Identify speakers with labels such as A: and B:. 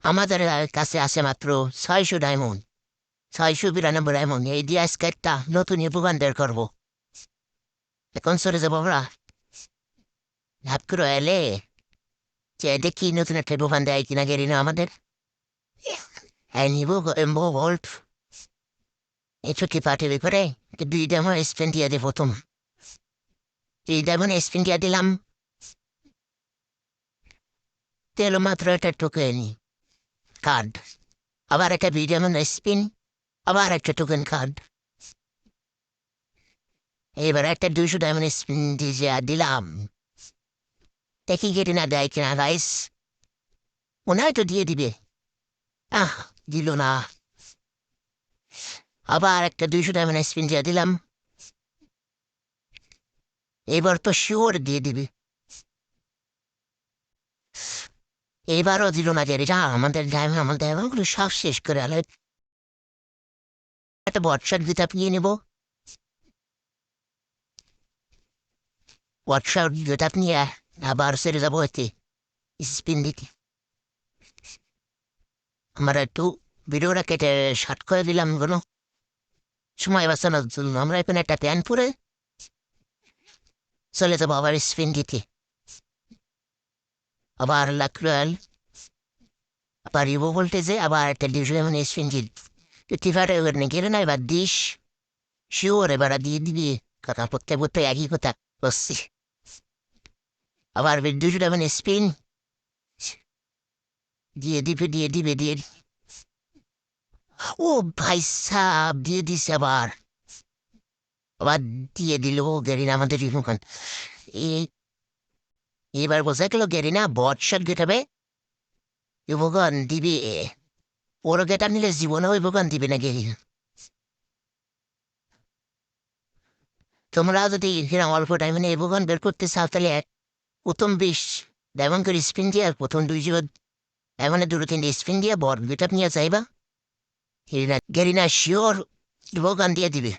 A: আমাদের কাছে আছে মাত্র 600 ডায়মন্ড, 692 ডায়মন্ড। এই দিয়ে আজকে একটা নতুন উপগান বের করবো। এখন চলে যাবো আমরা লাভ করে এলে যে দেখি নতুন একটা উপগান দেয় কিনা গেরি না আমাদের। এই নিব এমবো ভোল্ট এই ছোট্টি পার্টির করে 2 ডায়মন্ড স্পেন্ড দিয়ে দিয়ে প্রথম 3 ডায়মন্ড স্পেন্ড দিয়ে দিলাম। তেল মাত্র একটা টোকেন কার্ড, আবার একটা 2 ডায়মন্ড স্পিন, আবার একটা টোকেন কার্ড। এবার একটা 200 ডায়মন্ড স্পিন দিয়ে দিলাম। দেখি কেটে না দেয় কিনা গাইস, মনে হয় তো দিয়ে দিবে। আহ, দিল না। আবার একটা 200 ডায়মন্ড স্পিন দিয়ে দিলাম। এবার তো শিওর দিয়ে দিবি। এবারও দিল না যে এটা আমাদের ডায়মন্ডগুলো সব শেষ করে আলো। একটা হোয়াটসঅ্যাপ দিতে নিয়ে নেব। হোয়াটসঅ্যাপ দিতে নিয়ে আবার সেরে যাবো এতে স্পিন দিতে। আমরা একটু ভিডিওটা কেটে শার্ট করে দিলাম কোনো সময় বাঁচানোর জন্য। আমরা এখানে একটা প্যান্ট পরে চলে যাবো আবার স্পিন দিতে। আবার লাক্রুয়াল, আবার ইভো ভোল্টেজে আবার একটা 200 স্পিন দিল। টিফারে এবার গেলে না, এবার দিস শিওর এবার দিয়ে দিবি। কথা পড়তে পড়তে একই কথা বসছি। আবার 200 স্পিন দিয়ে দিবে। ও ভাই সাহ, দিয়ে দিস আবার। আবার দিয়ে দিল গেরিনা আমাদের রিমোখান। এবার বোঝা গেল গেরিনা বটশট গেটাবে ইভোগান দিবে। ওর গেটা নিলে জীবনে ইভোগান দিবে না গেরিনা। তোমরা যদি এখানে অল্প টাইমে ইভোগান বের করতে চাও তাহলে প্রথম 20 ডায়মন্ড করে স্পিন দিয়ে আর প্রথম 2 জীবন এমন 2-3 স্পিন দিয়ে বট গেট আপ নিয়ে যাইবা। গেরিনা শিওর ইভোগান দিয়ে দিবে।